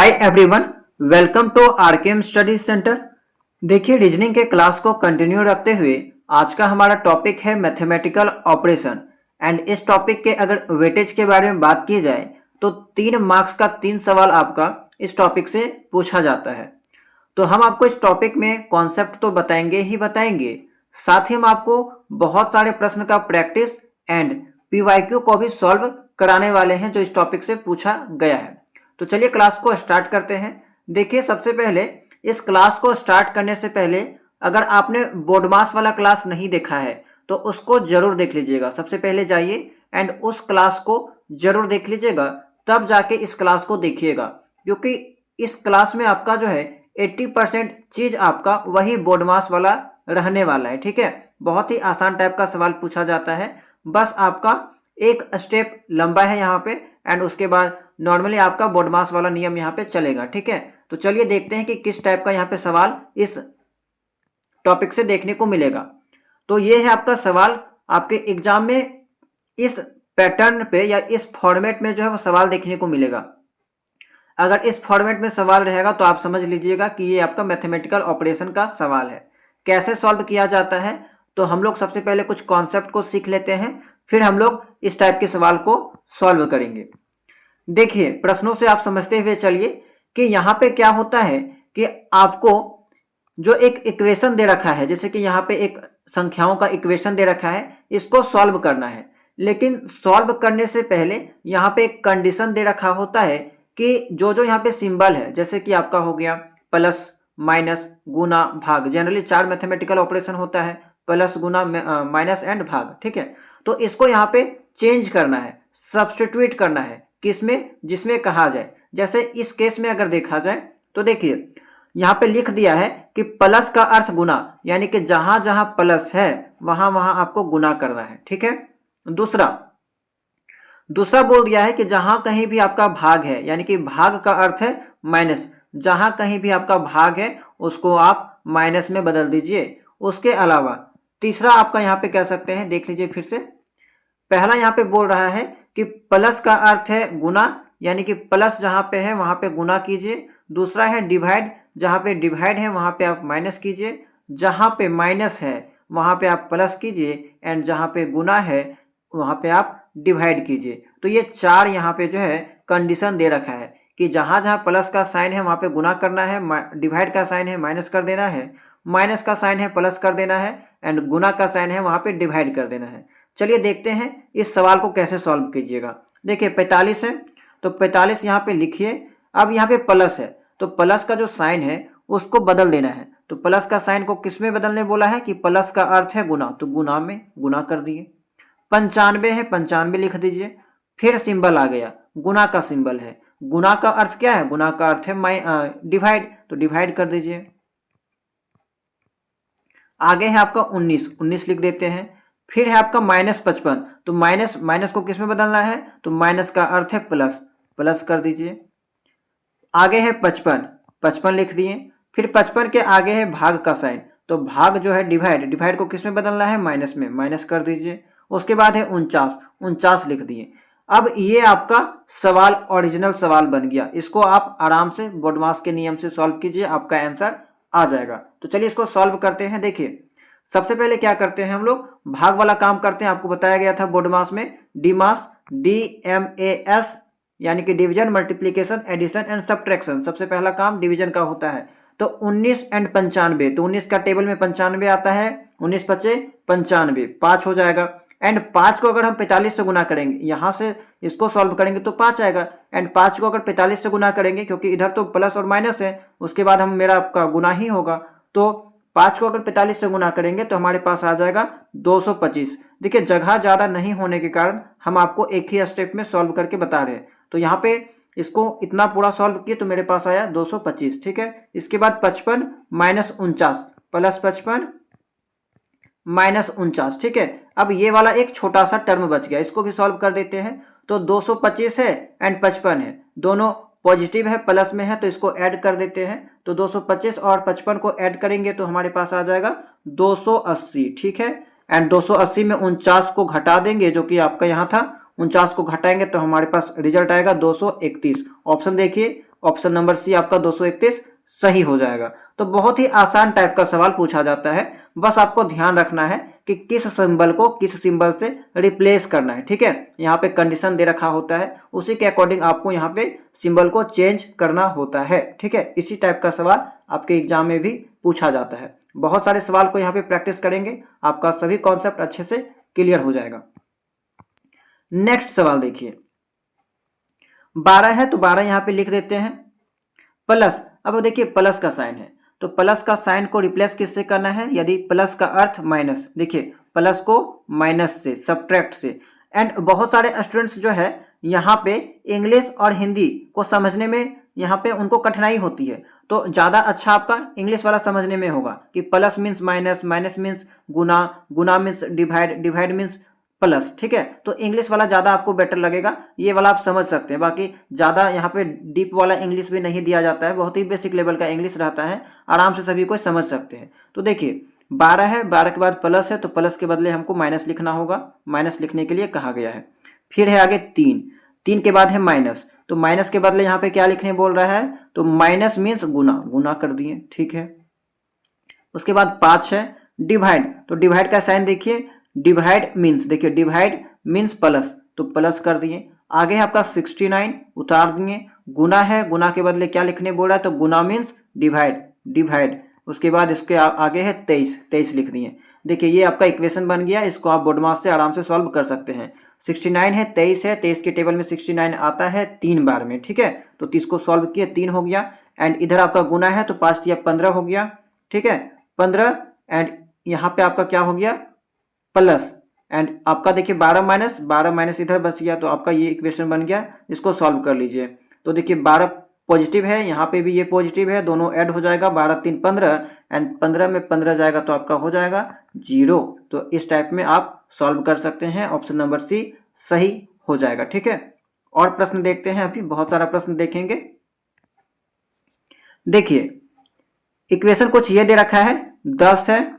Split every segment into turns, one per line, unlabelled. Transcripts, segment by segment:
Hi everyone, welcome to RKM study centre. देखिए, reasoning के class को कंटिन्यू रखते हुए आज का हमारा टॉपिक है मैथमेटिकल ऑपरेशन। एंड इस टॉपिक के अगर वेटेज के बारे में बात की जाए तो 3 मार्क्स का 3 सवाल आपका इस टॉपिक से पूछा जाता है। तो हम आपको इस टॉपिक में कॉन्सेप्ट तो बताएंगे ही बताएंगे, साथ ही हम आपको बहुत सारे प्रश्न का प्रैक्टिस एंड पीवाईक्यू को भी सॉल्व कराने वाले हैं जो इस टॉपिक से पूछा गया है। तो चलिए क्लास को स्टार्ट करते हैं। देखिए, सबसे पहले इस क्लास को स्टार्ट करने से पहले अगर आपने बोर्ड मास वाला क्लास नहीं देखा है तो उसको जरूर देख लीजिएगा। सबसे पहले जाइए एंड उस क्लास को जरूर देख लीजिएगा, तब जाके इस क्लास को देखिएगा, क्योंकि इस क्लास में आपका जो है 80% चीज आपका वही बोर्ड मास वाला रहने वाला है। ठीक है, बहुत ही आसान टाइप का सवाल पूछा जाता है, बस आपका एक स्टेप लंबा है यहाँ पे एंड उसके बाद नॉर्मली आपका बोर्ड मास वाला नियम यहाँ पे चलेगा। ठीक है, तो चलिए देखते हैं कि किस टाइप का यहाँ पे सवाल इस टॉपिक से देखने को मिलेगा। तो ये है आपका सवाल, आपके एग्जाम में इस पैटर्न पे या इस फॉर्मेट में जो है वो सवाल देखने को मिलेगा। अगर इस फॉर्मेट में सवाल रहेगा तो आप समझ लीजिएगा कि ये आपका मैथमेटिकल ऑपरेशन का सवाल है। कैसे सॉल्व किया जाता है, तो हम लोग सबसे पहले कुछ कॉन्सेप्ट को सीख लेते हैं, फिर हम लोग इस टाइप के सवाल को सॉल्व करेंगे। देखिए, प्रश्नों से आप समझते हुए चलिए कि यहाँ पे क्या होता है कि आपको जो एक इक्वेशन दे रखा है, जैसे कि यहाँ पे एक संख्याओं का इक्वेशन दे रखा है, इसको सॉल्व करना है। लेकिन सॉल्व करने से पहले यहाँ पे एक कंडीशन दे रखा होता है कि जो जो यहाँ पे सिंबल है, जैसे कि आपका हो गया प्लस, माइनस, गुना, भाग। जनरली 4 मैथमेटिकल ऑपरेशन होता है, प्लस, गुना, माइनस एंड भाग। ठीक है, तो इसको यहाँ पे चेंज करना है, सब्स्टिट्यूट करना है किसमें, जिसमें कहा जाए। जैसे इस केस में अगर देखा जाए तो देखिए यहाँ पे लिख दिया है कि प्लस का अर्थ गुना, यानी कि जहां जहां प्लस है वहां वहां आपको गुना करना है। ठीक है, दूसरा बोल दिया है कि जहां कहीं भी आपका भाग है, यानी कि भाग का अर्थ है माइनस, जहां कहीं भी आपका भाग है उसको आप माइनस में बदल दीजिए। उसके अलावा तीसरा आपका यहाँ पे कह सकते हैं, देख लीजिए फिर से। पहला यहाँ पे बोल रहा है कि प्लस का अर्थ है गुना, यानी कि प्लस जहां पे है वहां पे गुना कीजिए। दूसरा है डिवाइड, जहां पे डिवाइड है वहां पे आप माइनस कीजिए। जहां पे माइनस है वहां पे आप प्लस कीजिए एंड जहां पे गुना है वहां पे आप डिवाइड कीजिए। तो ये 4 यहाँ पे जो है कंडीशन दे रखा है कि जहां जहां प्लस का साइन है वहां पे गुना करना है, डिवाइड का साइन है माइनस कर देना है, माइनस का साइन है प्लस कर देना है एंड गुना का साइन है वहां पे डिवाइड कर देना है। चलिए देखते हैं इस सवाल को कैसे सॉल्व कीजिएगा। देखिए 45 है तो 45 यहाँ पे लिखिए। अब यहाँ पे प्लस है तो प्लस का जो साइन है उसको बदल देना है। तो प्लस का साइन को किस में बदलने बोला है कि प्लस का अर्थ है गुना, तो गुना में गुना कर दिए। 95 है, 95 लिख दीजिए। फिर सिंबल आ गया, गुना का सिंबल है। गुना का अर्थ क्या है, गुना का अर्थ है डिवाइड, तो डिवाइड कर दीजिए। आगे है आपका 19, 19 लिख देते हैं। फिर है आपका -55, तो माइनस को किस में बदलना है, तो माइनस का अर्थ है प्लस, प्लस कर दीजिए। आगे है 55, 55 लिख दिए। फिर 55 के आगे है भाग का साइन, तो भाग जो है डिवाइड, डिवाइड को किस में बदलना है, माइनस में, माइनस कर दीजिए। उसके बाद है 49, 49 लिख दिए। अब ये आपका सवाल ओरिजिनल सवाल बन गया। इसको आप आराम से बोर्ड मास के नियम से सॉल्व कीजिए, आपका आंसर आ जाएगा। तो चलिए इसको सॉल्व करते हैं। देखिए सबसे पहले क्या करते हैं हम लोग, भाग वाला काम करते हैं। आपको बताया गया था बोर्ड मास में डी मास, DMAS, यानी कि division, multiplication, addition and subtraction. सबसे पहला काम डिवीजन का होता है। तो 19 एंड 95, तो 19 का टेबल में 95 आता है, 19 पचे 95, 5 हो जाएगा। एंड 5 को अगर हम 45 से गुना करेंगे, यहाँ से इसको सॉल्व करेंगे तो 5 आएगा। एंड 5 को अगर 45 से गुना करेंगे, क्योंकि इधर तो प्लस और माइनस है, उसके बाद हम मेरा आपका गुना ही होगा, तो 5 को अगर 45 से गुना करेंगे तो हमारे पास आ जाएगा 225। देखिए जगह ज़्यादा नहीं होने के कारण हम आपको एक ही स्टेप में सॉल्व करके बता रहे हैं। तो यहाँ पे इसको इतना पूरा सॉल्व किए तो मेरे पास आया 225। ठीक है, इसके बाद 55 -49 प्लस 55 -49। ठीक है, अब ये वाला एक छोटा सा टर्म बच गया, इसको भी सॉल्व कर देते हैं। तो 225 है एंड 55 है, दोनों पॉजिटिव है, प्लस में है, तो इसको ऐड कर देते हैं। तो 225 और 55 को ऐड करेंगे तो हमारे पास आ जाएगा 280। ठीक है, एंड 280 में 49 को घटा देंगे, जो कि आपका यहाँ था, 49 को घटाएंगे तो हमारे पास रिजल्ट आएगा 231। ऑप्शन देखिए, ऑप्शन नंबर सी आपका 231 सही हो जाएगा। तो बहुत ही आसान टाइप का सवाल पूछा जाता है, बस आपको ध्यान रखना है कि किस सिंबल को किस सिंबल से रिप्लेस करना है। ठीक है, यहाँ पे कंडीशन दे रखा होता है, उसी के अकॉर्डिंग आपको यहाँ पे सिंबल को चेंज करना होता है। ठीक है, इसी टाइप का सवाल आपके एग्जाम में भी पूछा जाता है। बहुत सारे सवाल को यहाँ पे प्रैक्टिस करेंगे, आपका सभी कॉन्सेप्ट अच्छे से क्लियर हो जाएगा। नेक्स्ट सवाल देखिए, 12 है तो 12 यहाँ पे लिख देते हैं प्लस। अब देखिए प्लस का साइन है, तो प्लस का साइन को रिप्लेस किससे करना है? यदि प्लस का अर्थ माइनस, देखिए प्लस को माइनस से, सब्ट्रैक्ट से। एंड बहुत सारे स्टूडेंट्स जो है यहाँ पे इंग्लिश और हिंदी को समझने में यहाँ पे उनको कठिनाई होती है, तो ज़्यादा अच्छा आपका इंग्लिश वाला समझने में होगा कि plus means minus, minus means गुना, गुना means divide, divide means plus. ठीक है, तो इंग्लिश वाला ज़्यादा आपको बेटर लगेगा, ये वाला आप समझ सकते हैं। बाकी ज़्यादा यहाँ पे डीप वाला इंग्लिश भी नहीं दिया जाता है, बहुत ही बेसिक लेवल का इंग्लिश रहता है, आराम से सभी को समझ सकते हैं। तो देखिए 12 है, 12 के बाद प्लस है, तो प्लस के बदले हमको माइनस लिखना होगा, माइनस लिखने के लिए कहा गया है। फिर है आगे 3, 3 के बाद है माइनस, तो माइनस के बदले यहाँ पे क्या लिखने बोल रहा है? तो माइनस मीन्स गुना, गुना कर दिए। ठीक है, उसके बाद 5 है डिवाइड, तो डिवाइड का साइन देखिए, डिवाइड मीन्स, देखिए डिवाइड मीन्स प्लस, तो प्लस कर दिए। आगे है आपका 69, उतार दिए। गुना है, गुना के बदले क्या लिखने बोल रहा है? तो गुना मीन्स डिवाइड, डिवाइड। उसके बाद इसके आगे है 23, 23 लिख दिए। देखिए ये आपका इक्वेशन बन गया, इसको आप बोर्ड मास से आराम से सॉल्व कर सकते हैं। 69 है, 23 है, 23 के टेबल में 69 आता है 3 बार में। ठीक है, तो 30 को सॉल्व किए, 3 हो गया। एंड इधर आपका गुना है, तो 5 या 15 हो गया। ठीक है, 15, एंड यहाँ पे आपका क्या हो गया? प्लस। एंड आपका देखिए 12 माइनस, 12 माइनस इधर बच गया, तो आपका ये इक्वेशन बन गया, इसको सॉल्व कर लीजिए। तो देखिए 12 पॉजिटिव है, यहाँ पे भी ये पॉजिटिव है, दोनों ऐड हो जाएगा, 12 3 15, एंड 15 में 15 जाएगा तो आपका हो जाएगा 0। तो इस टाइप में आप सॉल्व कर सकते हैं, ऑप्शन नंबर सी सही हो जाएगा। ठीक है, और प्रश्न देखते हैं, अभी बहुत सारा प्रश्न देखेंगे। देखिए इक्वेशन कुछ ये दे रखा है, 10 है,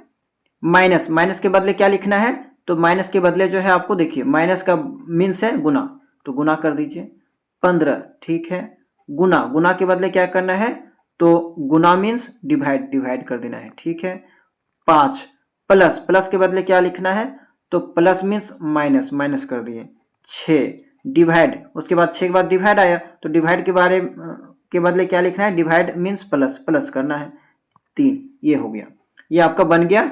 माइनस, माइनस के बदले क्या लिखना है? तो माइनस के बदले जो है आपको देखिए माइनस का मीन्स है गुना, तो गुना कर दीजिए। 15, ठीक है, गुना, गुना के बदले क्या करना है? तो गुना मीन्स डिवाइड, डिवाइड कर देना है। ठीक है, 5 प्लस, प्लस के बदले क्या लिखना है? तो प्लस मीन्स माइनस, माइनस कर दिए। 6 डिवाइड, उसके बाद 6 के बाद डिवाइड आया, तो डिवाइड के बदले क्या लिखना है? डिवाइड मीन्स प्लस, प्लस करना है। 3, ये हो गया, ये आपका बन गया।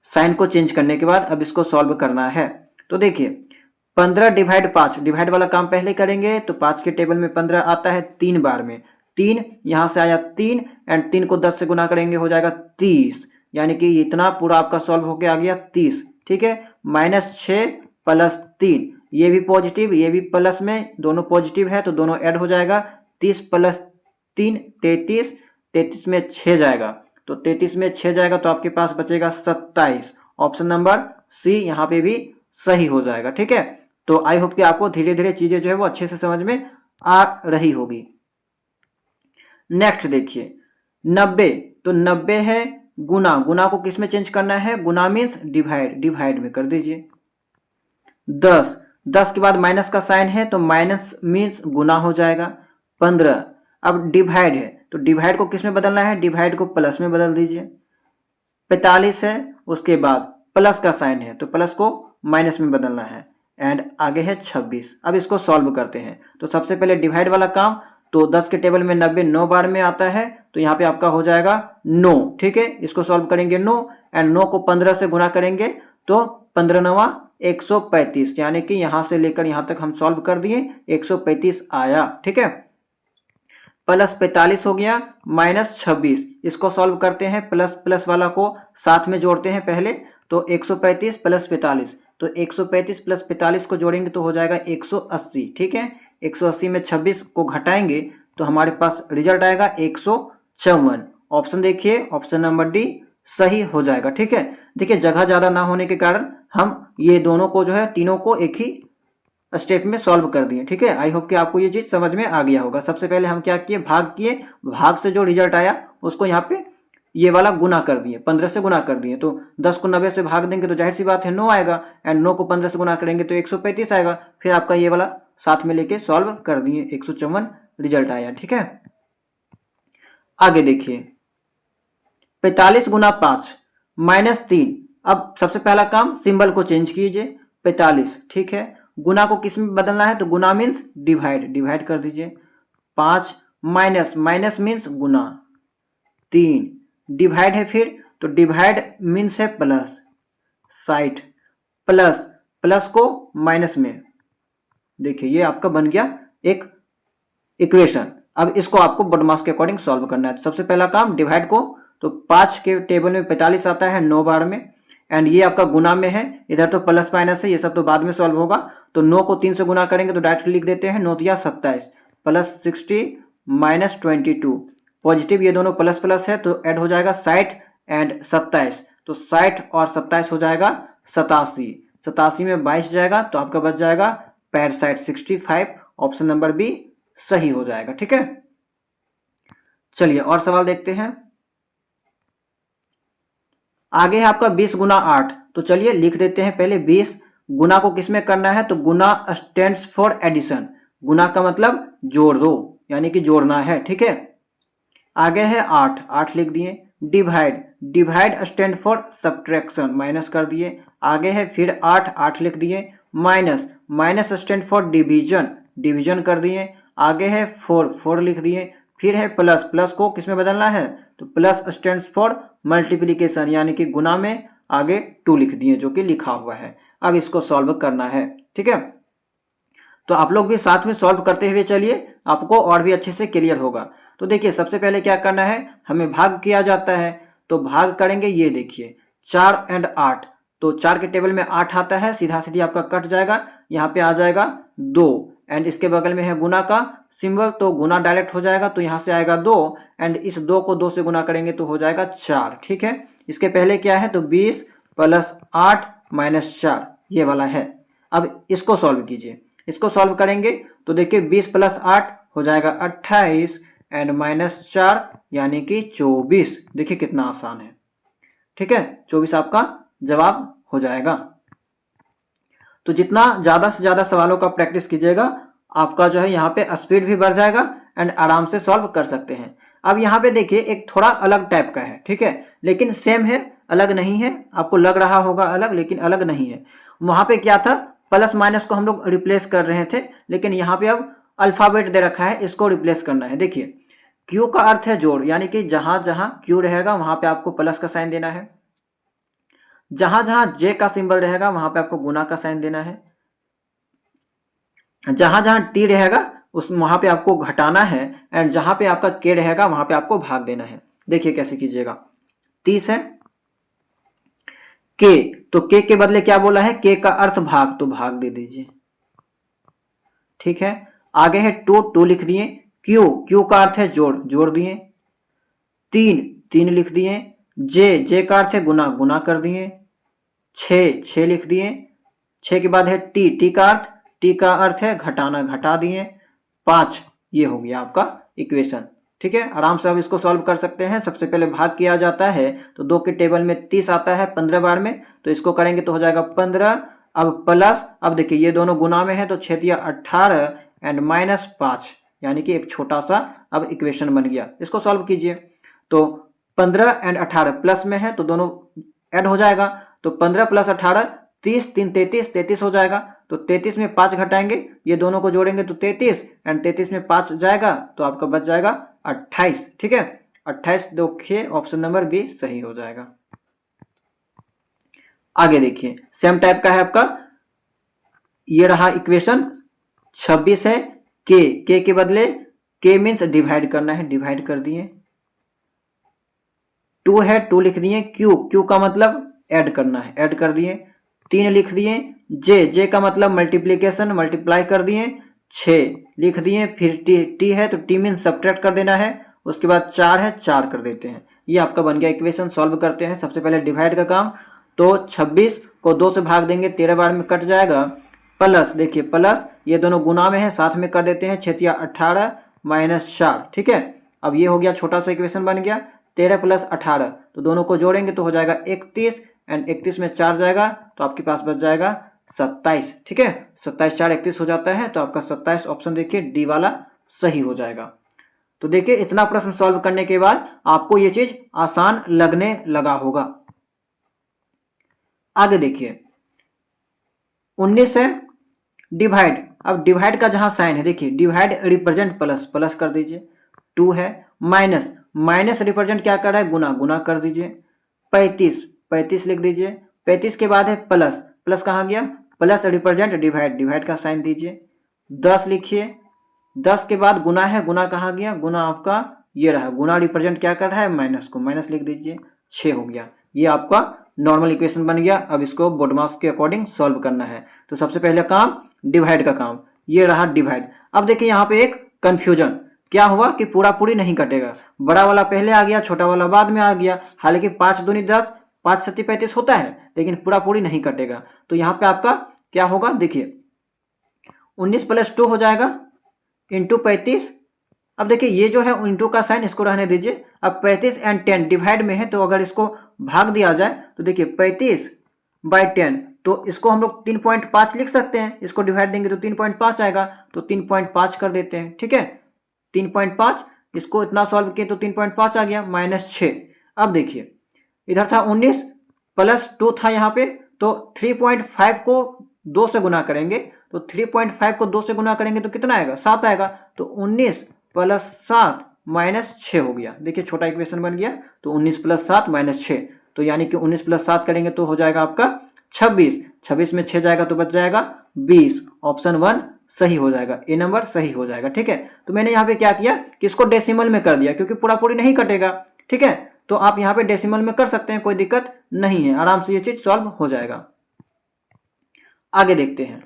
साइन को चेंज करने के बाद अब इसको सॉल्व करना है। तो देखिए 15 डिवाइड 5, डिवाइड वाला काम पहले करेंगे, तो 5 के टेबल में 15 आता है 3 बार में। 3 यहाँ से आया 3, एंड 3 को 10 से गुना करेंगे, हो जाएगा 30, यानी कि इतना पूरा आपका सॉल्व होके आ गया 30। ठीक है, -6 प्लस 3, ये भी पॉजिटिव, ये भी प्लस में, दोनों पॉजिटिव है तो दोनों ऐड हो जाएगा। 30 प्लस 3 33, 33 में 6 जाएगा, तो 33 में 6 जाएगा तो आपके पास बचेगा 27। ऑप्शन नंबर सी यहाँ पे भी सही हो जाएगा। ठीक है, तो आई होप कि आपको धीरे धीरे चीजें जो है वो अच्छे से समझ में आ रही होगी। नेक्स्ट देखिए 90, तो 90 है गुना, गुना को किस में चेंज करना है? गुना मीन्स डिवाइड, डिवाइड में कर दीजिए। 10, 10 के बाद माइनस का साइन है, तो माइनस मीन्स गुना हो जाएगा। 15, अब डिवाइड है, तो डिवाइड को किस में बदलना है? डिवाइड को प्लस में बदल दीजिए। 45 है, उसके बाद प्लस का साइन है, तो प्लस को माइनस में बदलना है। एंड आगे है 26। अब इसको सॉल्व करते हैं, तो सबसे पहले डिवाइड वाला काम, तो 10 के टेबल में 90 9 बार में आता है, तो यहाँ पे आपका हो जाएगा 9। ठीक है, इसको सॉल्व करेंगे 9, एंड 9 को 15 से गुना करेंगे, तो 15 9 135, यानी कि यहाँ से लेकर यहाँ तक हम सॉल्व कर दिए, 135 आया। ठीक है, प्लस 45 हो गया, -26, इसको सॉल्व करते हैं, प्लस प्लस वाला को साथ में जोड़ते हैं पहले, तो 135 प्लस 45, तो 135 प्लस 45 को जोड़ेंगे तो हो जाएगा 180। ठीक है, 180 में 26 को घटाएंगे तो हमारे पास रिजल्ट आएगा 154। ऑप्शन देखिए, ऑप्शन नंबर डी सही हो जाएगा। ठीक है, देखिए जगह ज़्यादा ना होने के कारण हम ये दोनों को जो है तीनों को एक ही स्टेप में सॉल्व कर दिए। ठीक है, आई होप कि आपको ये चीज़ समझ में आ गया होगा। सबसे पहले हम क्या किए? भाग किए, भाग से जो रिजल्ट आया उसको यहाँ पे ये वाला गुना कर दिए, 15 से गुना कर दिए, तो 10 को 90 से भाग देंगे तो जाहिर सी बात है 9 आएगा, एंड 9 को 15 से गुना करेंगे तो 135 आएगा। फिर आपका ये वाला साथ में लेके सॉल्व कर दिए, 154 रिजल्ट आया। ठीक है, आगे देखिए 45 गुना 5 माइनस 3। अब सबसे पहला काम सिंबल को चेंज कीजिए 45। ठीक है, गुना को किस में बदलना है, तो गुना मीन्स डिवाइड, डिवाइड कर दीजिए। 5 माइनस, माइनस मीन्स गुना, 3 डिवाइड है फिर, तो डिवाइड मीन्स है प्लस, 60 प्लस, प्लस को माइनस में, देखिए ये आपका बन गया एक इक्वेशन। अब इसको आपको बॉडमास के अकॉर्डिंग सॉल्व करना है। सबसे पहला काम डिवाइड को, तो 5 के टेबल में 45 आता है 9 बार में, एंड ये आपका गुना में है, इधर तो प्लस माइनस है, ये सब तो बाद में सॉल्व होगा। तो 9 को 3 से गुना करेंगे तो डायरेक्ट लिख देते हैं, 9 या 27 प्लस 60 माइनस 22, पॉजिटिव ये दोनों प्लस प्लस है तो ऐड हो जाएगा 60 एंड 27, तो 60 और 27 हो जाएगा 87, 87 में 22 जाएगा तो आपका बच जाएगा 65, 65। ऑप्शन नंबर बी सही हो जाएगा। ठीक है, चलिए और सवाल देखते हैं। आगे है आपका 20 गुना 8, तो चलिए लिख देते हैं पहले 20 गुना को किस में करना है, तो गुना स्टैंड्स फॉर एडिशन, गुना का मतलब जोड़ दो यानी कि जोड़ना है। ठीक है, आगे है 8, 8 लिख दिए। Divide, divide stand for subtraction, minus कर दिए। आगे है फिर 8, 8 लिख दिए। Minus, minus stand for division, division कर दिए। आगे है 4, 4 लिख दिए। फिर है प्लस, प्लस को किस में बदलना है, तो प्लस स्टैंड्स फॉर मल्टीप्लिकेशन यानी कि गुना में आगे 2 लिख दिए जो कि लिखा हुआ है। अब इसको सॉल्व करना है। ठीक है, तो आप लोग भी साथ में सॉल्व करते हुए चलिए, आपको और भी अच्छे से क्लियर होगा। तो देखिए सबसे पहले क्या करना है, हमें भाग किया जाता है, तो भाग करेंगे। ये देखिए 4 एंड 8, तो 4 के टेबल में 8 आता है, सीधा सीधी आपका कट जाएगा, यहाँ पे आ जाएगा 2, एंड इसके बगल में है गुना का सिंबल, तो गुना डायरेक्ट हो जाएगा, तो यहाँ से आएगा 2, एंड इस 2 को 2 से गुना करेंगे तो हो जाएगा 4। ठीक है, इसके पहले क्या है, तो 20 प्लस 8 माइनस 4 ये वाला है। अब इसको सॉल्व कीजिए, इसको सॉल्व करेंगे तो देखिए 20 प्लस 8 हो जाएगा 28 एंड माइनस 4 यानी कि 24। देखिए कितना आसान है। ठीक है, 24 आपका जवाब हो जाएगा। तो जितना ज़्यादा से ज़्यादा सवालों का प्रैक्टिस कीजिएगा, आपका जो है यहाँ पे स्पीड भी बढ़ जाएगा एंड आराम से सॉल्व कर सकते हैं। अब यहाँ पे देखिए एक थोड़ा अलग टाइप का है। ठीक है, लेकिन सेम है, अलग नहीं है। आपको लग रहा होगा अलग, लेकिन अलग नहीं है। वहाँ पे क्या था, प्लस माइनस को हम लोग रिप्लेस कर रहे थे, लेकिन यहाँ पे अब अल्फ़ाबेट दे रखा है, इसको रिप्लेस करना है। देखिए क्यू का अर्थ है जोड़, यानी कि जहाँ जहाँ क्यू रहेगा वहाँ पे आपको प्लस का साइन देना है, जहाँ जहाँ जे का सिंबल रहेगा वहाँ पे आपको गुना का साइन देना है, जहाँ जहाँ टी रहेगा उस वहाँ पे आपको घटाना है, एंड जहाँ पे आपका के रहेगा वहाँ पे आपको भाग देना है। देखिए कैसे कीजिएगा। 30 है के, तो के बदले क्या बोला है, के का अर्थ भाग, तो भाग दे दीजिए। ठीक है, आगे है 2, 2 लिख दिए। क्यू, क्यू का अर्थ है जोड़, जोड़ दिए। 3, 3 लिख दिए। जे का अर्थ है गुना, गुना कर दिए। 6, 6 लिख दिए। 6 के बाद है टी का अर्थ है घटाना, घटा दिए। 5 ये हो गया आपका इक्वेशन। ठीक है, आराम से आप इसको सॉल्व कर सकते हैं। सबसे पहले भाग किया जाता है, तो 2 के टेबल में 30 आता है 15 बार में, तो इसको करेंगे तो हो जाएगा 15। अब प्लस, अब देखिए ये दोनों गुना में है तो 6 या 18 एंड माइनस 5 यानी कि एक छोटा सा अब इक्वेशन बन गया। इसको सॉल्व कीजिए, तो 15 एंड 18 प्लस में है तो दोनों ऐड हो जाएगा, तो 15 प्लस 18 30, 3 33, 33 हो जाएगा। तो 33 में 5 घटाएंगे, ये दोनों को जोड़ेंगे तो 33, एंड 33 में 5 जाएगा तो आपका बच जाएगा 28। ठीक है, 28 देखिए ऑप्शन नंबर बी सही हो जाएगा। आगे देखिए सेम टाइप का है आपका, ये रहा इक्वेशन 26 है। के के बदले के मीन्स डिवाइड करना है, डिवाइड कर दिए। 2 है, 2 लिख दिए। क्यू का मतलब ऐड करना है, ऐड कर दिए। 3 लिख दिए। जे का मतलब मल्टीप्लीकेशन, मल्टीप्लाई कर दिए। 6 लिख दिए। फिर टी है तो टी मीन सब्ट्रैक्ट कर देना है। उसके बाद 4 है, 4 कर देते हैं। ये आपका बन गया इक्वेशन। सॉल्व करते हैं। सबसे पहले डिवाइड का काम, तो 26 को 2 से भाग देंगे, 13 बार में कट जाएगा। प्लस, देखिए प्लस ये दोनों गुना में है, साथ में कर देते हैं। 6 या 18 माइनस 4। ठीक है, अब ये हो गया छोटा सा इक्वेशन बन गया। 13 प्लस 18, तो दोनों को जोड़ेंगे तो हो जाएगा 31, एंड 31 में 4 जाएगा तो आपके पास बच जाएगा 27। ठीक है, 27 4 31 हो जाता है, तो आपका 27 ऑप्शन देखिए डी वाला सही हो जाएगा। तो देखिए इतना प्रश्न सॉल्व करने के बाद आपको ये चीज आसान लगने लगा होगा। आगे देखिए 19 है डिवाइड। अब डिवाइड का जहां साइन है देखिए डिवाइड रिप्रेजेंट प्लस, प्लस कर दीजिए। 2 है माइनस, माइनस रिप्रेजेंट क्या कर रहा है गुना, गुना कर दीजिए। 35, 35 लिख दीजिए। 35 के बाद है प्लस, प्लस कहाँ गया, प्लस रिप्रेजेंट डिवाइड, डिवाइड का साइन दीजिए। 10 लिखिए। 10 के बाद गुना है, गुना कहाँ गया, गुना आपका ये रहा, गुना रिप्रेजेंट क्या कर रहा है माइनस को, माइनस लिख दीजिए। 6 हो गया। ये आपका नॉर्मल इक्वेशन बन गया। अब इसको बोर्ड मार्क्स के अकॉर्डिंग सॉल्व करना है। तो सबसे पहले काम डिवाइड का काम, ये रहा डिवाइड। अब देखिए यहाँ पे एक कंफ्यूजन क्या हुआ कि पूरा पूरी नहीं कटेगा, बड़ा वाला पहले आ गया, छोटा वाला बाद में आ गया। हालांकि 5 दूनी 10, 5 सत्ती 35 होता है, लेकिन पूरा पूरी नहीं कटेगा। तो यहाँ पे आपका क्या होगा देखिए 19 प्लस 2 हो जाएगा इंटू 35। अब देखिए ये जो है इंटू का साइन इसको रहने दीजिए। अब 35 एंड 10 डिवाइड में है, तो अगर इसको भाग दिया जाए तो देखिए 35 बाई 10, तो इसको हम लोग 3.5 लिख सकते हैं। इसको डिवाइड देंगे तो 3.5 आएगा, तो 3.5 कर देते हैं। ठीक है 3.5, इसको इतना सॉल्व किए तो 3.5 आ गया माइनस 6। अब देखिए इधर था 19 प्लस 2 था यहाँ पे, तो 3.5 को 2 से गुना करेंगे, तो 3.5 को 2 से गुना करेंगे तो कितना आएगा 7 आएगा। तो 19 प्लस 7 माइनस 6 हो गया। देखिए छोटा इक्वेशन बन गया। तो 19 प्लस 7 माइनस 6, तो यानी कि 19 प्लस 7 करेंगे तो हो जाएगा आपका 26। 26 में 6 जाएगा तो बच जाएगा 20। ऑप्शन 1 सही हो जाएगा, ए नंबर सही हो जाएगा। ठीक है, तो मैंने यहाँ पे क्या किया कि इसको डेसिमल में कर दिया, क्योंकि पूरा पूरी नहीं कटेगा। ठीक है, तो आप यहाँ पे डेसिमल में कर सकते हैं, कोई दिक्कत नहीं है, आराम से ये चीज सॉल्व हो जाएगा। आगे देखते हैं।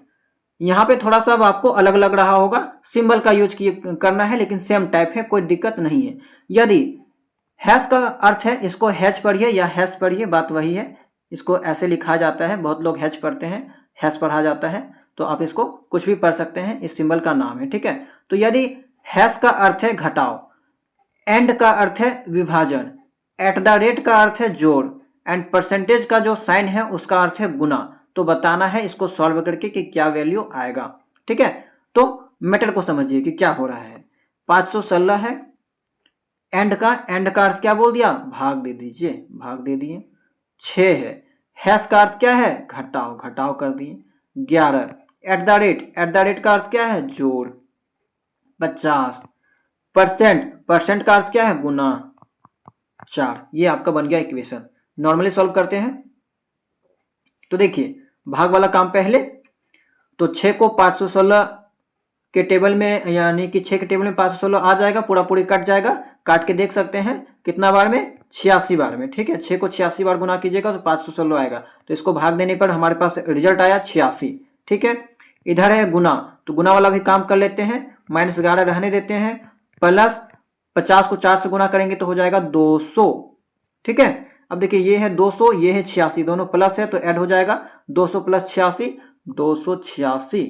यहाँ पे थोड़ा सा अब आपको अलग लग रहा होगा, सिंबल का यूज करना है, लेकिन सेम टाइप है, कोई दिक्कत नहीं है। यदि हैश का अर्थ है, इसको हैच पढ़िए या हैश पढ़िए, बात वही है। इसको ऐसे लिखा जाता है, बहुत लोग हैच पढ़ते हैं, हैश पढ़ा जाता है, तो आप इसको कुछ भी पढ़ सकते हैं, इस सिंबल का नाम है। ठीक है, तो यदि हैश का अर्थ है घटाओ, एंड का अर्थ है विभाजन, एट द रेट का अर्थ है जोड़, एंड परसेंटेज का जो साइन है उसका अर्थ है गुना, तो बताना है इसको सॉल्व करके कि क्या वैल्यू आएगा। ठीक है, तो मैटर को समझिए कि क्या हो रहा है। 516 है, एंड का अर्थ क्या बोल दिया, भाग दे दीजिए, भाग दे दिए। 6 है, हैश का अर्थ क्या है घटाओ, घटाओ कर दिए। 11 एट द रेट का अर्थ क्या है जोड़। 50 परसेंट का अर्थ क्या है गुना। 4, ये आपका बन गया इक्वेशन। नॉर्मली सॉल्व करते हैं। तो देखिए भाग वाला काम पहले, तो 6 को 516 के टेबल में, यानी कि 6 के टेबल में 516 आ जाएगा, पूरा पूरी कट जाएगा। काट के देख सकते हैं कितना बार में, 86 बार में। ठीक है, 6 को 86 बार गुना कीजिएगा तो 516 आएगा, तो इसको भाग देने पर हमारे पास रिजल्ट आया 86। ठीक है, इधर है गुना, तो गुना वाला भी काम कर लेते हैं, -11 रहने देते हैं, प्लस 50 को 4 से गुना करेंगे तो हो जाएगा 200। ठीक है, अब देखिए ये है 200, ये है 86, दोनों प्लस है तो ऐड हो जाएगा 200 प्लस 86, 286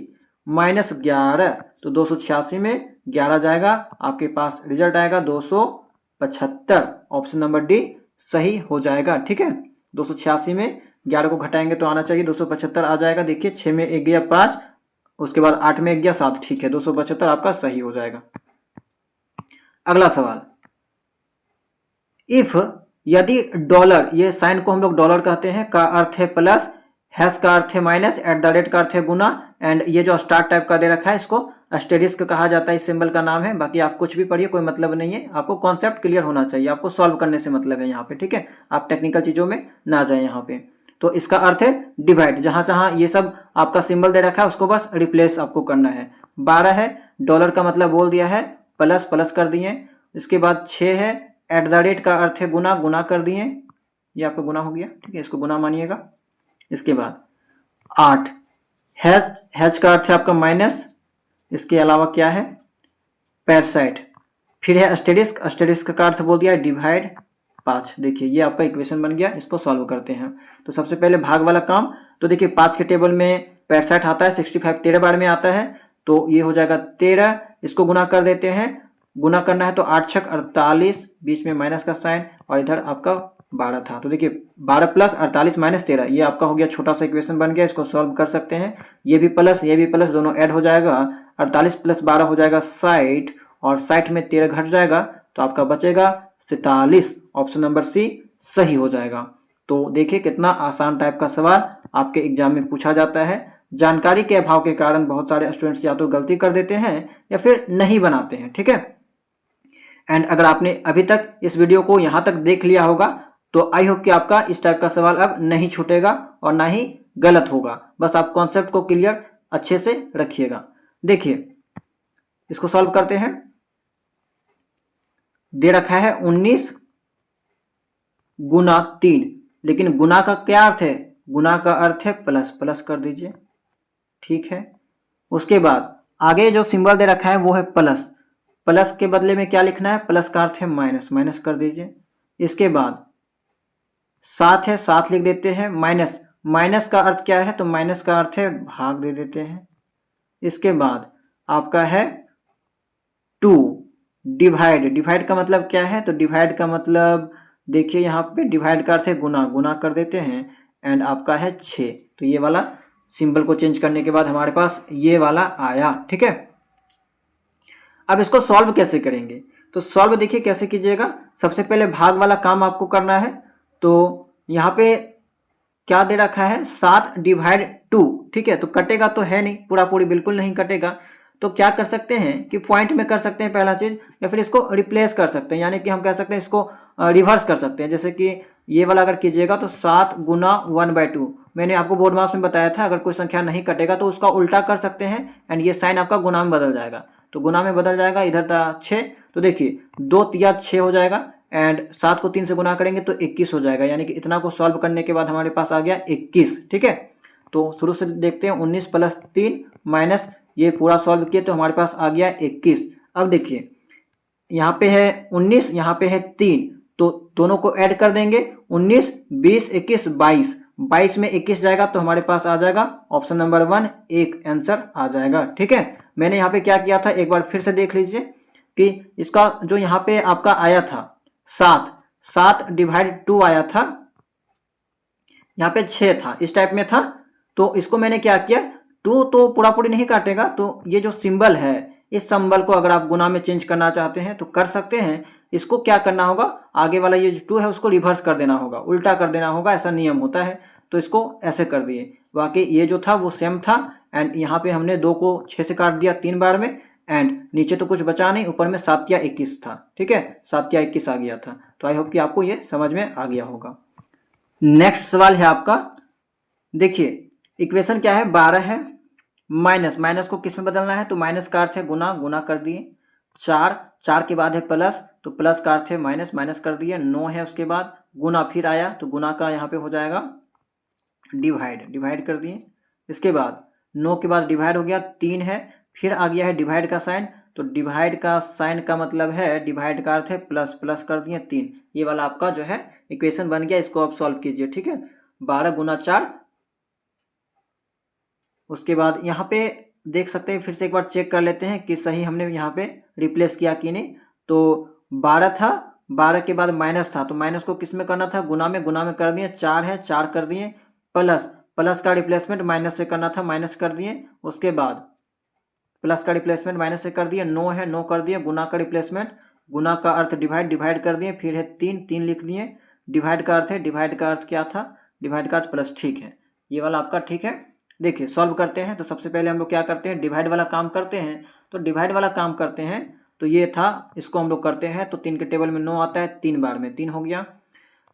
माइनस 11, तो 286 में 11 जाएगा, आपके पास रिजल्ट आएगा 275। ऑप्शन नंबर डी सही हो जाएगा। ठीक है, 286 में 11 को घटाएंगे तो आना चाहिए 275 आ जाएगा। देखिए 6 में 1 गया 5, उसके बाद 8 में 1 गया 7। ठीक है, 275 आपका सही हो जाएगा। अगला सवाल, इफ यदि डॉलर, ये साइन को हम लोग डॉलर कहते हैं, का अर्थ है प्लस, हैश का अर्थ है माइनस, एट द रेट का अर्थ है गुना, एंड ये जो स्टार टाइप का दे रखा है इसको एस्टेरिस्क कहा जाता है, इस सिंबल का नाम है। बाकी आप कुछ भी पढ़िए, कोई मतलब नहीं है, आपको कॉन्सेप्ट क्लियर होना चाहिए, आपको सॉल्व करने से मतलब है यहाँ पे। ठीक है, आप टेक्निकल चीज़ों में ना जाए यहाँ पे। तो इसका अर्थ है डिवाइड, जहाँ जहाँ ये सब आपका सिंबल दे रखा है उसको बस रिप्लेस आपको करना है। 12 है, डॉलर का मतलब बोल दिया है, प्लस प्लस कर दिए। इसके बाद 6 है, एट द रेट का अर्थ है गुना, गुना कर दिए, ये आपका गुना हो गया। ठीक है, इसको गुना मानिएगा। इसके बाद 8, हैज का अर्थ है आपका माइनस, इसके अलावा क्या है पैरसाइट, फिर है अस्टेरिस्क, अस्टेरिस्क का अर्थ बोल दिया है डिवाइड 5। देखिए ये आपका इक्वेशन बन गया, इसको सॉल्व करते हैं। तो सबसे पहले भाग वाला काम, तो देखिए 5 के टेबल में पैरसाइट आता है, 65 13 बार में आता है, तो ये हो जाएगा 13। इसको गुना कर देते हैं, गुना करना है तो 8 छक 48, बीच में माइनस का साइन, और इधर आपका 12 था। तो देखिए 12 प्लस 48 माइनस 13, ये आपका हो गया छोटा सा इक्वेशन बन गया। इसको सॉल्व कर सकते हैं, ये भी प्लस दोनों ऐड हो जाएगा। 48 प्लस 12 हो जाएगा 60 और 60 में 13 घट जाएगा तो आपका बचेगा 47। ऑप्शन नंबर सी सही हो जाएगा। तो देखिए कितना आसान टाइप का सवाल आपके एग्जाम में पूछा जाता है। जानकारी के अभाव के कारण बहुत सारे स्टूडेंट्स या तो गलती कर देते हैं या फिर नहीं बनाते हैं, ठीक है। एंड अगर आपने अभी तक इस वीडियो को यहाँ तक देख लिया होगा तो आई होप कि आपका इस टाइप का सवाल अब नहीं छूटेगा और ना ही गलत होगा। बस आप कॉन्सेप्ट को क्लियर अच्छे से रखिएगा। देखिए इसको सॉल्व करते हैं। दे रखा है 19 गुना 3, लेकिन गुना का क्या अर्थ है? गुना का अर्थ है प्लस, प्लस कर दीजिए, ठीक है। उसके बाद आगे जो सिंबल दे रखा है वो है प्लस, प्लस के बदले में क्या लिखना है? प्लस का अर्थ है माइनस, माइनस कर दीजिए। इसके बाद 7 है, 7 लिख देते हैं। माइनस, माइनस का अर्थ क्या है? तो माइनस का अर्थ है भाग दे देते हैं। इसके बाद आपका है 2 डिवाइड, डिवाइड का मतलब क्या है? तो डिवाइड का मतलब देखिए यहाँ पे डिवाइड का अर्थ है गुना, गुना कर देते हैं। एंड आपका है 6, तो ये वाला सिंबल को चेंज करने के बाद हमारे पास ये वाला आया, ठीक है। अब इसको सॉल्व कैसे करेंगे? तो सॉल्व देखिए कैसे कीजिएगा। सबसे पहले भाग वाला काम आपको करना है। तो यहाँ पे क्या दे रखा है? 7 डिवाइड 2, ठीक है। तो कटेगा तो है नहीं, पूरा पूरी बिल्कुल नहीं कटेगा। तो क्या कर सकते हैं कि पॉइंट में कर सकते हैं पहला चीज, या फिर इसको रिप्लेस कर सकते हैं, यानी कि हम कह सकते हैं इसको रिवर्स कर सकते हैं। जैसे कि ये वाला अगर कीजिएगा तो 7 गुना 1/2, मैंने आपको बोर्ड मार्क्स में बताया था, अगर कोई संख्या नहीं कटेगा तो उसका उल्टा कर सकते हैं एंड ये साइन आपका गुना में बदल जाएगा। तो गुना में बदल जाएगा, इधर था 6, तो देखिए 2 तिया 6 हो जाएगा एंड 7 को 3 से गुना करेंगे तो 21 हो जाएगा। यानी कि इतना को सॉल्व करने के बाद हमारे पास आ गया 21, ठीक है। तो शुरू से देखते हैं, 19 प्लस 3 माइनस ये पूरा सॉल्व किए तो हमारे पास आ गया 21। अब देखिए यहाँ पे है 19, यहाँ पे है 3, तो दोनों को ऐड कर देंगे। 19 20 21 22, 22 में 21 जाएगा तो हमारे पास आ जाएगा ऑप्शन नंबर 1 एक आंसर आ जाएगा, ठीक है। मैंने यहाँ पे क्या किया था एक बार फिर से देख लीजिए कि इसका जो यहाँ पे आपका आया था 7 डिवाइड 2 आया था, यहाँ पे 6 था, इस टाइप में था। तो इसको मैंने क्या किया, 2 तो पूरा पूरी नहीं काटेगा, तो ये जो सिंबल है इस सिंबल को अगर आप गुना में चेंज करना चाहते हैं तो कर सकते हैं। इसको क्या करना होगा, आगे वाला ये जो 2 है उसको रिवर्स कर देना होगा, उल्टा कर देना होगा, ऐसा नियम होता है। तो इसको ऐसे कर दिए, बाकी ये जो था वो सेम था। एंड यहाँ पे हमने 2 को 6 से काट दिया 3 बार में, एंड नीचे तो कुछ बचा नहीं, ऊपर में 7 या 21 था, ठीक है, 7 या 21 आ गया था। तो आई होप कि आपको ये समझ में आ गया होगा। नेक्स्ट सवाल है आपका, देखिए इक्वेशन क्या है, 12 है, माइनस, माइनस को किस में बदलना है? तो माइनस का अर्थ है गुना, गुना कर दिए। 4 के बाद है प्लस, तो प्लस का अर्थ है माइनस, माइनस कर दिए। 9 है, उसके बाद गुना फिर आया तो गुना का यहाँ पे हो जाएगा डिवाइड, डिवाइड कर दिए। इसके बाद 9 के बाद डिवाइड हो गया, 3 है, फिर आ गया है डिवाइड का साइन, तो डिवाइड का साइन का मतलब है डिवाइड का अर्थ है प्लस, प्लस कर दिए 3। ये वाला आपका जो है इक्वेशन बन गया, इसको आप सॉल्व कीजिए, ठीक है। 12 गुना 4, उसके बाद यहाँ पे देख सकते हैं, फिर से एक बार चेक कर लेते हैं कि सही हमने यहाँ पे रिप्लेस किया कि नहीं। तो 12 था, 12 के बाद माइनस था, तो माइनस को किस में करना था? गुना में, गुना में कर दिए। 4 है, 4 कर दिए। प्लस, प्लस का रिप्लेसमेंट माइनस से करना था, माइनस कर दिए। उसके बाद प्लस का रिप्लेसमेंट माइनस से कर दिए। 9 है, 9 कर दिए। गुना का रिप्लेसमेंट, गुना का अर्थ डिवाइड, डिवाइड कर दिए। फिर है 3, 3 लिख दिए। डिवाइड का अर्थ है, डिवाइड का अर्थ क्या था? डिवाइड का अर्थ प्लस, ठीक है, ये वाला आपका ठीक है। देखिए सॉल्व करते हैं, तो सबसे पहले हम लोग क्या करते हैं, डिवाइड वाला काम करते हैं। तो डिवाइड वाला काम करते हैं, तो ये था, इसको हम लोग करते हैं। तो 3 के टेबल में 9 आता है, 3 बार में 3 हो गया।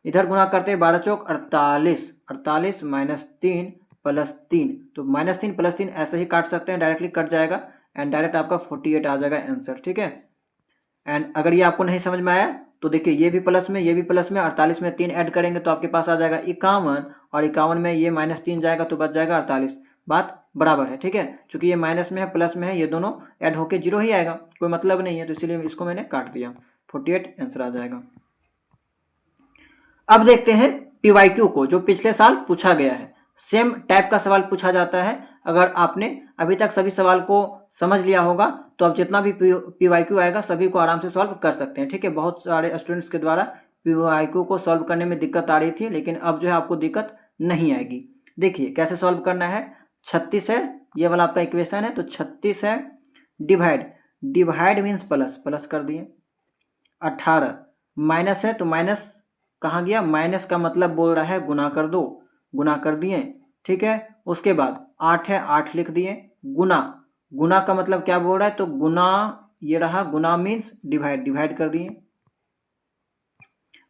इधर गुना करते हैं, 12 चौक 48, 48 माइनस 3 प्लस 3, तो माइनस 3 प्लस 3 ऐसे ही काट सकते हैं, डायरेक्टली कट जाएगा एंड डायरेक्ट आपका 48 आ जाएगा आंसर, ठीक है। एंड अगर ये आपको नहीं समझ में आया तो देखिए ये भी प्लस में, ये भी प्लस में, 48 में 3 ऐड करेंगे तो आपके पास आ जाएगा 51, और 51 में ये माइनस 3 जाएगा तो बच जाएगा 48। बात बराबर है, ठीक है। चूंकि ये माइनस में है, प्लस में है, ये दोनों ऐड होके 0 ही आएगा, कोई मतलब नहीं है, तो इसीलिए इसको मैंने काट दिया। 48 आंसर आ जाएगा। अब देखते हैं PYQ को, जो पिछले साल पूछा गया है। सेम टाइप का सवाल पूछा जाता है। अगर आपने अभी तक सभी सवाल को समझ लिया होगा तो अब जितना भी PYQ आएगा सभी को आराम से सॉल्व कर सकते हैं, ठीक है। बहुत सारे स्टूडेंट्स के द्वारा PYQ को सॉल्व करने में दिक्कत आ रही थी, लेकिन अब जो है आपको दिक्कत नहीं आएगी। देखिए कैसे सॉल्व करना है। 36 है, ये वाला आपका इक्वेशन है, तो 36 है divide, divide means plus, plus कर दिए। 18 माइनस है तो माइनस कहाँ गया, माइनस का मतलब बोल रहा है गुना कर दो, गुना कर दिए, ठीक है। उसके बाद 8 है, 8 लिख दिए, गुना, गुना का मतलब क्या बोल रहा है, तो गुना, ये रहा गुना मीन्स डिवाइड, डिवाइड कर दिए।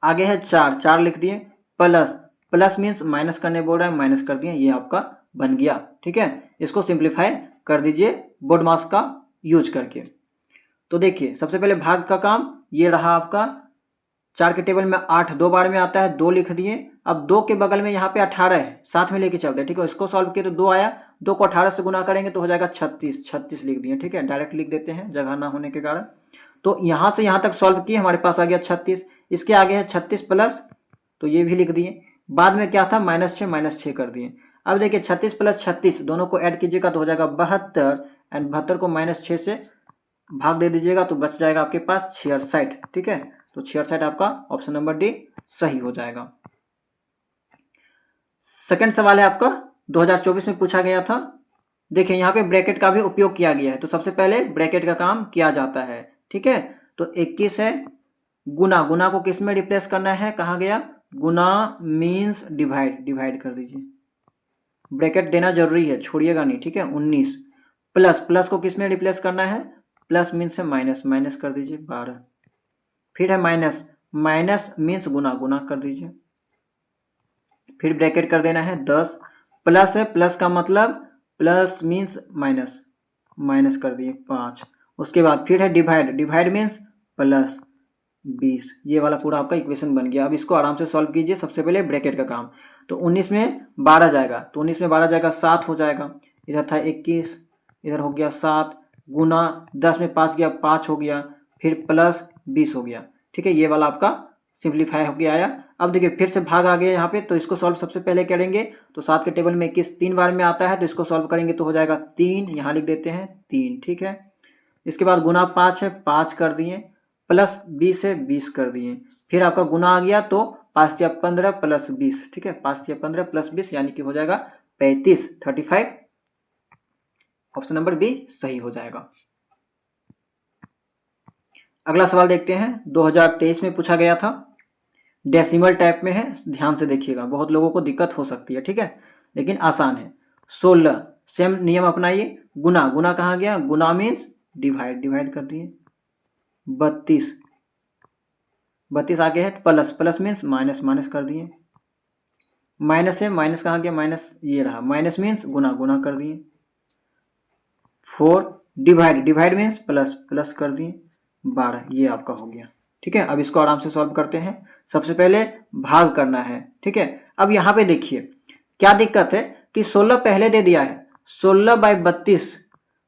आगे है 4, 4 लिख दिए, प्लस, प्लस मीन्स माइनस करने बोल रहा है, माइनस कर दिए, ये आपका बन गया, ठीक है। इसको सिंप्लीफाई कर दीजिए बोर्ड मास का यूज करके। तो देखिए सबसे पहले भाग का काम, ये रहा आपका 4 के टेबल में 8 दो बार में आता है, 2 लिख दिए। अब 2 के बगल में यहाँ पे 18 है, साथ में लेके चलते हैं, ठीक है। इसको सॉल्व किए तो 2 आया, 2 को 18 से गुना करेंगे तो हो जाएगा 36, 36 लिख दिए, ठीक है। डायरेक्ट लिख देते हैं जगह ना होने के कारण। तो यहाँ से यहाँ तक सॉल्व किए, हमारे पास आ गया 36। इसके आगे है 36 प्लस, तो ये भी लिख दिए। बाद में क्या था, -6, -6 कर दिए। अब देखिए 36 प्लस 36 दोनों को ऐड कीजिएगा तो हो जाएगा 72, एंड 72 को -6 से भाग दे दीजिएगा तो बच जाएगा आपके पास 66, ठीक है। तो 66 आपका ऑप्शन नंबर डी सही हो जाएगा। सेकंड सवाल है आपका 2024 में पूछा गया था। देखिए यहाँ पे ब्रैकेट का भी उपयोग किया गया है, तो सबसे पहले ब्रैकेट का काम किया जाता है, ठीक है। तो 21 है, गुना, गुना को किस में रिप्लेस करना है, कहा गया, गुना मीन्स डिवाइड, डिवाइड कर दीजिए, ब्रैकेट देना जरूरी है, छोड़िएगा नहीं, ठीक है। 19 प्लस, प्लस को किस में रिप्लेस करना है, प्लस मीन्स है माइनस, माइनस कर दीजिए 12। फिर है माइनस, माइनस मीन्स गुना, गुना कर दीजिए। फिर ब्रैकेट कर देना है 10, प्लस है, प्लस का मतलब प्लस मीन्स माइनस, माइनस कर दिए 5। उसके बाद फिर है डिवाइड, डिवाइड मीन्स प्लस 20। ये वाला पूरा आपका इक्वेशन बन गया। अब इसको आराम से सॉल्व कीजिए। सबसे पहले ब्रैकेट का काम, तो 19 में 12 जाएगा, तो 19 में 12 जाएगा 7 हो जाएगा। इधर था 21, इधर हो गया 7, गुना 10 में 5 गया, 5 हो गया, फिर प्लस 20 हो गया, ठीक है। ये वाला आपका सिंप्लीफाई होकर आया। अब देखिए फिर से भाग आ गया यहाँ पे, तो इसको सॉल्व सबसे पहले करेंगे। तो 7 के टेबल में 21 3 बार में आता है, तो इसको सॉल्व करेंगे तो हो जाएगा 3, यहाँ लिख देते हैं 3, ठीक है। इसके बाद गुना 5 है, 5 कर दिए, प्लस 20 है, 20 कर दिए। फिर आपका गुना आ गया तो 5 या 15 प्लस 20, ठीक है। 5 या 15 प्लस 20 यानी कि हो जाएगा 35, 35। ऑप्शन नंबर बी सही हो जाएगा। अगला सवाल देखते हैं, 2023 में पूछा गया था, डेसिमल टाइप में है, ध्यान से देखिएगा, बहुत लोगों को दिक्कत हो सकती है, ठीक है, लेकिन आसान है। 16, सेम नियम अपनाइए, गुना, गुना कहाँ गया, गुना मीन्स डिवाइड, डिवाइड कर दिए। 32, 32 आगे है plus, plus means minus, minus कर दिए। माइनस है, माइनस कहाँ गया, माइनस ये रहा, माइनस मीन्स गुना, गुना कर दिए। 4 divide, divide means plus, plus कर दिए। 12, ये आपका हो गया, ठीक है। अब इसको आराम से सॉल्व करते हैं। सबसे पहले भाग करना है, ठीक है। अब यहाँ पे देखिए क्या दिक्कत है कि 16 पहले दे दिया है, 16/32,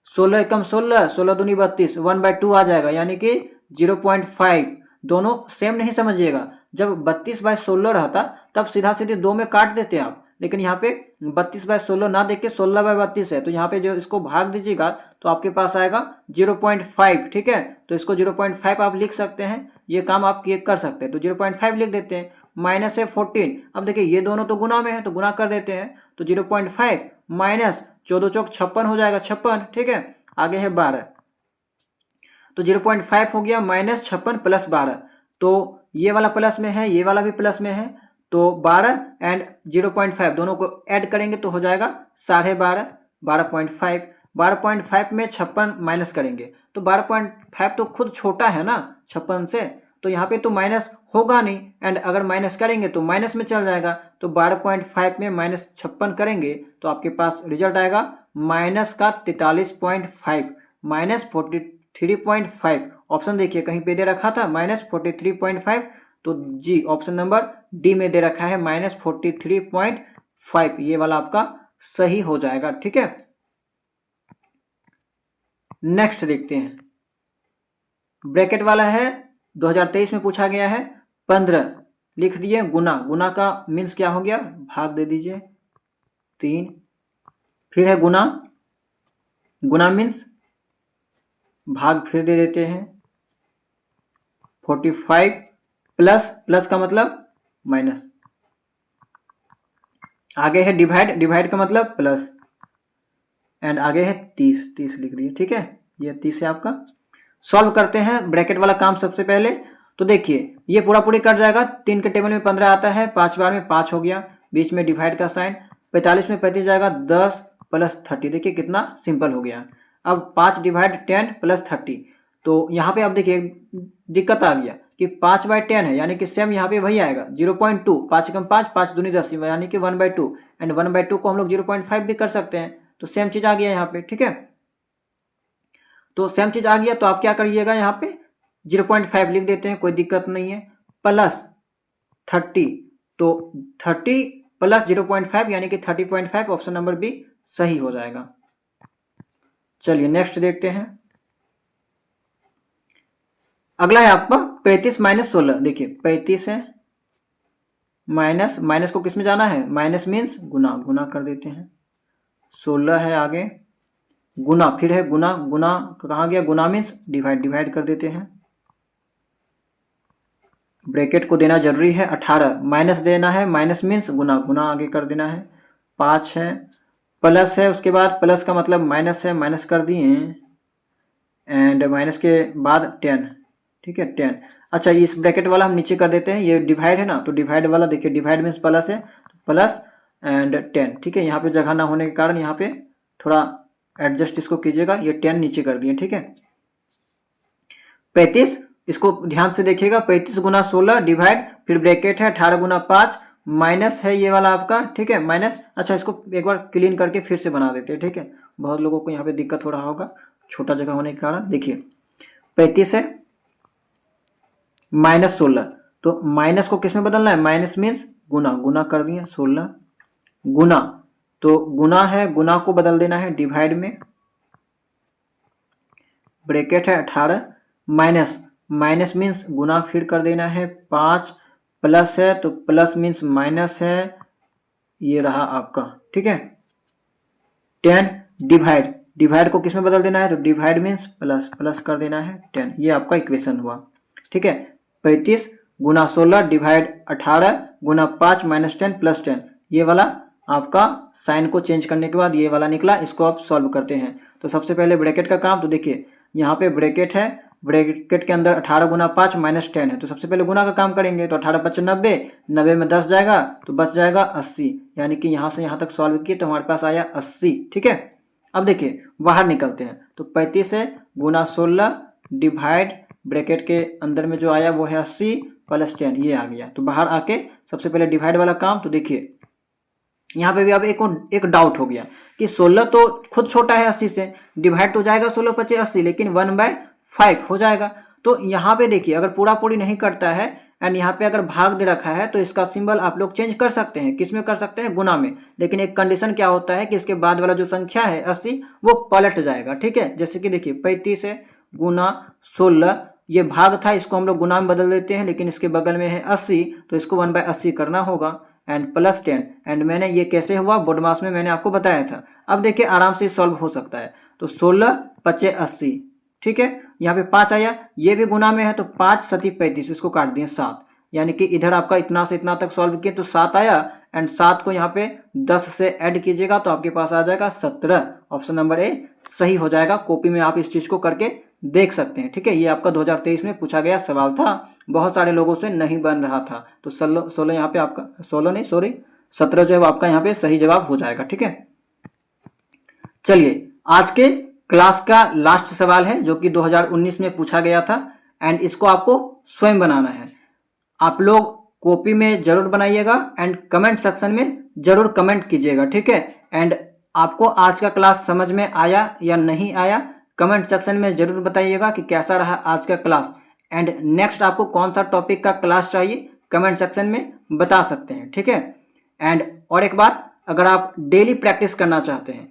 16 एकम 16, 16 दूनी 32, 1/2 आ जाएगा, यानी कि 0.5। दोनों सेम नहीं समझिएगा, जब 32/16 रहता तब सीधा सीधे 2 में काट देते आप, लेकिन यहाँ पे 32/16 ना देख के 16/32 है, तो यहाँ पे जो इसको भाग दीजिएगा तो आपके पास आएगा 0.5, ठीक है। तो इसको 0.5 आप लिख सकते हैं, ये काम आप कर सकते हैं, तो 0.5 लिख देते हैं। माइनस है 14, अब देखिए ये दोनों तो गुना में है, तो गुना कर देते हैं, तो 0.5 माइनस 14 चौक 56 हो जाएगा, 56, ठीक है। आगे है 12, तो 0.5 हो गया, माइनस 56 प्लस 12, तो ये वाला प्लस में है, ये वाला भी प्लस में है, तो 12 एंड 0.5 दोनों को ऐड करेंगे तो हो जाएगा 12.5, 12.5। 12.5 में 56 माइनस करेंगे तो 12.5 तो खुद छोटा है ना 56 से, तो यहाँ पे तो माइनस होगा नहीं, एंड अगर माइनस करेंगे तो माइनस में चल जाएगा, तो 12.5 में माइनस 56 करेंगे तो आपके पास रिजल्ट आएगा माइनस का 43.5, माइनस 43.5। ऑप्शन देखिए कहीं पे दे रखा था माइनस 43.5, तो जी ऑप्शन नंबर डी में दे रखा है माइनस 43.5, ये वाला आपका सही हो जाएगा, ठीक है। नेक्स्ट देखते हैं, ब्रैकेट वाला है, 2023 में पूछा गया है। 15 लिख दिए, गुना, गुना का मीन्स क्या हो गया, भाग दे दीजिए 3। फिर है गुना, गुना मीन्स भाग फिर दे देते हैं 45, प्लस, प्लस का मतलब माइनस, आगे है डिवाइड, डिवाइड का मतलब प्लस, एंड आगे है 30, 30 लिख दिए। ठीक है, ये 30 है आपका। सॉल्व करते हैं ब्रैकेट वाला काम सबसे पहले। तो देखिए ये पूरा पूरी कट जाएगा, 3 के टेबल में 15 आता है, 5 बार में 5 हो गया, बीच में डिवाइड का साइन, 45 में 35 जाएगा, 10 प्लस 30, देखिए कितना सिंपल हो गया। अब 5 डिवाइड 10 प्लस 30, तो यहाँ पे अब देखिए दिक्कत आ गया कि 5/10 है, यानी कि सेम यहाँ पे वही आएगा 0.2, 5 कम 5, 5 दूनी 10, यानी कि 1/2, एंड 1/2 को हम लोग 0.5 भी कर सकते हैं, तो सेम चीज आ गया यहाँ पे। ठीक है, तो सेम चीज आ गया, तो आप क्या करिएगा यहाँ पे 0.5 लिख देते हैं, कोई दिक्कत नहीं है, प्लस 30, तो 30 प्लस 0.5 यानी कि 30.5, ऑप्शन नंबर बी सही हो जाएगा। चलिए नेक्स्ट देखते हैं। अगला है आपका 35 माइनस 16। देखिए 35 है, माइनस, माइनस को किस में जाना है, माइनस मीन्स गुना, गुना कर देते हैं। 16 है आगे, गुना, फिर है गुना, गुना कहाँ गया, गुना मीन्स डिवाइड, डिवाइड कर देते हैं। ब्रैकेट को देना जरूरी है, 18 माइनस देना है, माइनस मीन्स गुना, गुना आगे कर देना है। 5 है, प्लस है, उसके बाद प्लस का मतलब माइनस है, माइनस कर दिए, एंड माइनस के बाद 10। ठीक है 10। अच्छा इस ब्रैकेट वाला हम नीचे कर देते हैं, ये डिवाइड है ना, तो डिवाइड वाला देखिए, डिवाइड मीन्स प्लस है, प्लस एंड 10। ठीक है, यहाँ पे जगह ना होने के कारण यहाँ पे थोड़ा एडजस्ट इसको कीजिएगा, ये 10 नीचे कर दिए। ठीक है, 35, इसको ध्यान से देखिएगा, 35 गुना 16 डिवाइड, फिर ब्रैकेट है 18 गुना 5, माइनस है ये वाला आपका। ठीक है, माइनस। अच्छा इसको एक बार क्लीन करके फिर से बना देते हैं। ठीक है, बहुत लोगों को यहाँ पे दिक्कत हो रहा होगा छोटा जगह होने के कारण। देखिए 35 है माइनस 16, तो माइनस को किस में बदलना है, माइनस मीन्स गुना, गुना कर दिए 16 गुना, तो गुना है, गुना को बदल देना है डिवाइड में, ब्रैकेट है 18, माइनस, माइनस मीन्स गुना फिर कर देना है 5, प्लस है तो प्लस मीन्स माइनस है, ये रहा आपका। ठीक है, 10 डिवाइड, डिवाइड को किस में बदल देना है, तो डिवाइड मीन्स प्लस, प्लस कर देना है 10, ये आपका इक्वेशन हुआ। ठीक है, 35 गुना 16 डिवाइड 18 गुना 5 माइनस 10 प्लस 10, ये वाला आपका साइन को चेंज करने के बाद ये वाला निकला। इसको आप सॉल्व करते हैं। तो सबसे पहले ब्रैकेट का काम, तो देखिए यहाँ पे ब्रैकेट है, ब्रैकेट के अंदर 18 गुना 5 माइनस 10 है, तो सबसे पहले गुना का काम करेंगे, तो 18 5 90, 90 में 10 जाएगा तो बच जाएगा 80, यानी कि यहाँ से यहाँ तक सॉल्व किए तो हमारे पास आया 80। ठीक है, अब देखिए बाहर निकलते हैं, तो 35 है गुना 16 डिवाइड, ब्रैकेट के अंदर में जो आया वो है 80 प्लस 10, ये आ गया। तो बाहर आके सबसे पहले डिवाइड वाला काम, तो देखिए यहाँ पे भी अब एक डाउट हो गया कि 16 तो खुद छोटा है 80 से, डिवाइड तो जाएगा 16 × 25 80, लेकिन 1/5 हो जाएगा। तो यहाँ पे देखिए अगर पूरा पूरी नहीं करता है एंड यहाँ पे अगर भाग दे रखा है, तो इसका सिंबल आप लोग चेंज कर सकते हैं। किस में कर सकते हैं, गुना में, लेकिन एक कंडीशन क्या होता है कि इसके बाद वाला जो संख्या है 80 वो पलट जाएगा। ठीक है, जैसे कि देखिए 35 है गुना 16, ये भाग था, इसको हम लोग गुना में बदल देते हैं, लेकिन इसके बगल में है 80, तो इसको 1/80 करना होगा, एंड प्लस 10, एंड मैंने ये कैसे हुआ बोर्ड मास में मैंने आपको बताया था। अब देखिए आराम से सॉल्व हो सकता है, तो 16 × 25 80। ठीक है, यहाँ पे 5 आया, ये भी गुना में है, तो 5 × 7 = 35, इसको काट दिए 7, यानी कि इधर आपका इतना से इतना तक सॉल्व किए तो 7 आया, एंड 7 को यहाँ पे 10 से ऐड कीजिएगा तो आपके पास आ जाएगा 17, ऑप्शन नंबर ए सही हो जाएगा। कॉपी में आप इस चीज़ को करके देख सकते हैं। ठीक है, ये आपका 2023 में पूछा गया सवाल था, बहुत सारे लोगों से नहीं बन रहा था, तो 16 यहाँ पे आपका 16 नहीं सॉरी 17 जो है आपका यहाँ पे सही जवाब हो जाएगा। ठीक है, चलिए आज के क्लास का लास्ट सवाल है जो कि 2019 में पूछा गया था, एंड इसको आपको स्वयं बनाना है। आप लोग कॉपी में जरूर बनाइएगा एंड कमेंट सेक्शन में जरूर कमेंट कीजिएगा। ठीक है, एंड आपको आज का क्लास समझ में आया या नहीं आया, कमेंट सेक्शन में जरूर बताइएगा कि कैसा रहा आज का क्लास, एंड नेक्स्ट आपको कौन सा टॉपिक का क्लास चाहिए कमेंट सेक्शन में बता सकते हैं। ठीक है, एंड और एक बात, अगर आप डेली प्रैक्टिस करना चाहते हैं,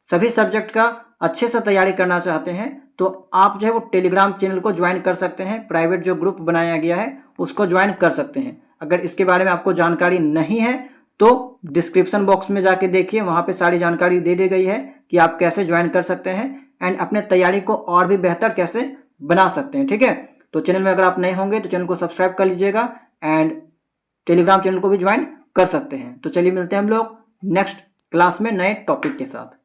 सभी सब्जेक्ट का अच्छे से तैयारी करना चाहते हैं, तो आप जो है वो टेलीग्राम चैनल को ज्वाइन कर सकते हैं। प्राइवेट जो ग्रुप बनाया गया है उसको ज्वाइन कर सकते हैं। अगर इसके बारे में आपको जानकारी नहीं है तो डिस्क्रिप्शन बॉक्स में जाके देखिए, वहाँ पे सारी जानकारी दे दी गई है कि आप कैसे ज्वाइन कर सकते हैं एंड अपने तैयारी को और भी बेहतर कैसे बना सकते हैं। ठीक है, तो चैनल में अगर आप नए होंगे तो चैनल को सब्सक्राइब कर लीजिएगा एंड टेलीग्राम चैनल को भी ज्वाइन कर सकते हैं। तो चलिए मिलते हैं हम लोग नेक्स्ट क्लास में नए टॉपिक के साथ।